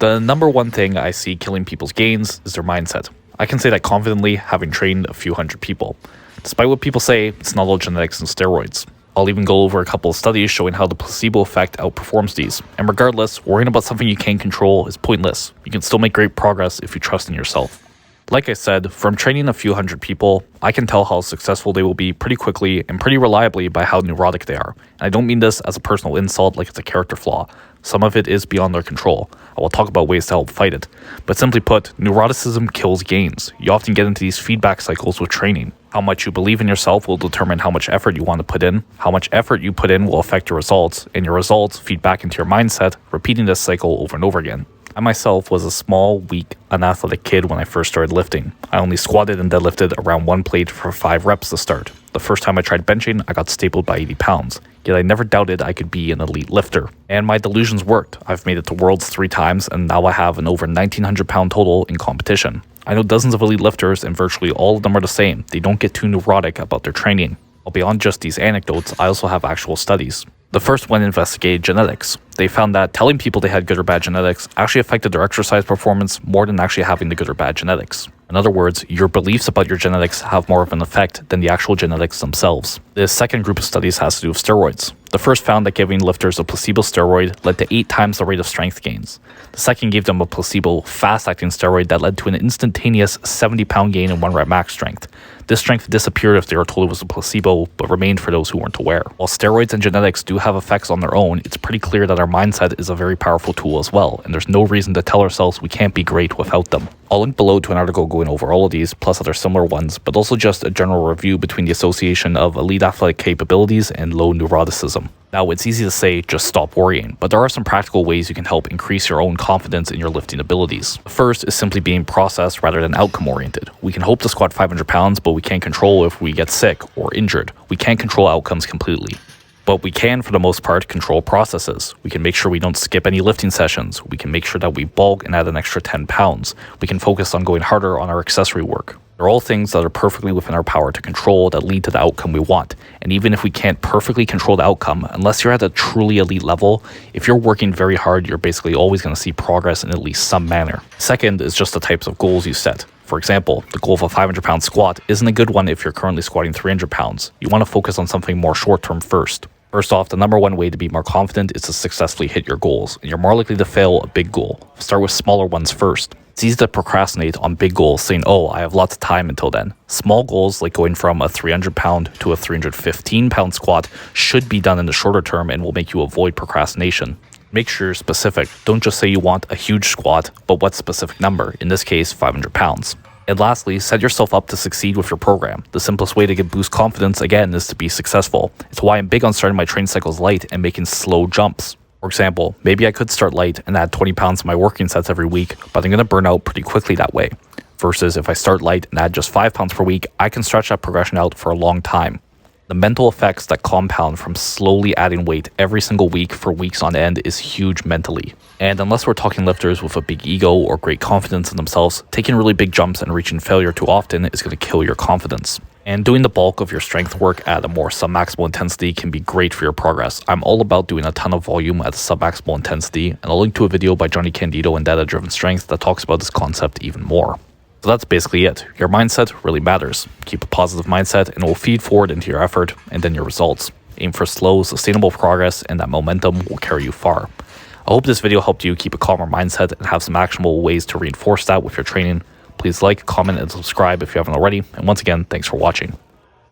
The number one thing I see killing people's gains is their mindset. I can say that confidently, having trained a few hundred people. Despite what people say, it's not all genetics and steroids. I'll even go over a couple of studies showing how the placebo effect outperforms these. And regardless, worrying about something you can't control is pointless. You can still make great progress if you trust in yourself. Like I said, from training a few hundred people, I can tell how successful they will be pretty quickly and pretty reliably by how neurotic they are. And I don't mean this as a personal insult like it's a character flaw. Some of it is beyond their control. I will talk about ways to help fight it. But simply put, neuroticism kills gains. You often get into these feedback cycles with training. How much you believe in yourself will determine how much effort you want to put in. How much effort you put in will affect your results, and your results feed back into your mindset, repeating this cycle over and over again. I myself was a small, weak, unathletic kid when I first started lifting. I only squatted and deadlifted around one plate for 5 reps to start. The first time I tried benching, I got stapled by 80 pounds. Yet I never doubted I could be an elite lifter. And my delusions worked. I've made it to Worlds 3 times, and now I have an over 1,900 pound total in competition. I know dozens of elite lifters, and virtually all of them are the same. They don't get too neurotic about their training. Well, beyond just these anecdotes, I also have actual studies. The first one investigated genetics. They found that telling people they had good or bad genetics actually affected their exercise performance more than actually having the good or bad genetics. In other words, your beliefs about your genetics have more of an effect than the actual genetics themselves. The second group of studies has to do with steroids. The first found that giving lifters a placebo steroid led to 8 times the rate of strength gains. The second gave them a placebo fast-acting steroid that led to an instantaneous 70-pound gain in 1 rep max strength. This strength disappeared if they were told it was a placebo, but remained for those who weren't aware. While steroids and genetics do have effects on their own, it's pretty clear that our mindset is a very powerful tool as well, and there's no reason to tell ourselves we can't be great without them. I'll link below to an article going over all of these, plus other similar ones, but also just a general review between the association of elite athletic capabilities and low neuroticism. Now, it's easy to say, just stop worrying, but there are some practical ways you can help increase your own confidence in your lifting abilities. The first is simply being process rather than outcome-oriented. We can hope to squat 500 pounds, but we can't control if we get sick or injured. We can't control outcomes completely. But we can, for the most part, control processes. We can make sure we don't skip any lifting sessions. We can make sure that we bulk and add an extra 10 pounds. We can focus on going harder on our accessory work. They're all things that are perfectly within our power to control that lead to the outcome we want. And even if we can't perfectly control the outcome, unless you're at a truly elite level, if you're working very hard, you're basically always going to see progress in at least some manner. Second is just the types of goals you set. For example, the goal of a 500-pound squat isn't a good one if you're currently squatting 300 pounds. You want to focus on something more short-term first. First off, the number one way to be more confident is to successfully hit your goals, and you're more likely to fail a big goal. Start with smaller ones first. It's easy to procrastinate on big goals saying, oh, I have lots of time until then. Small goals like going from a 300-pound to a 315-pound squat should be done in the shorter term and will make you avoid procrastination. Make sure you're specific. Don't just say you want a huge squat, but what specific number? In this case, 500 pounds. And lastly, set yourself up to succeed with your program. The simplest way to boost confidence, again, is to be successful. It's why I'm big on starting my training cycles light and making slow jumps. For example, maybe I could start light and add 20 pounds to my working sets every week, but I'm going to burn out pretty quickly that way. Versus if I start light and add just 5 pounds per week, I can stretch that progression out for a long time. The mental effects that compound from slowly adding weight every single week for weeks on end is huge mentally. And unless we're talking lifters with a big ego or great confidence in themselves, taking really big jumps and reaching failure too often is going to kill your confidence. And doing the bulk of your strength work at a more submaximal intensity can be great for your progress. I'm all about doing a ton of volume at a submaximal intensity, and I'll link to a video by Johnny Candido and Data Driven Strength that talks about this concept even more. So that's basically it. Your mindset really matters. Keep a positive mindset and it will feed forward into your effort and then your results. Aim for slow, sustainable progress, and that momentum will carry you far. I hope this video helped you keep a calmer mindset and have some actionable ways to reinforce that with your training. Please like, comment, and subscribe if you haven't already. And once again, thanks for watching.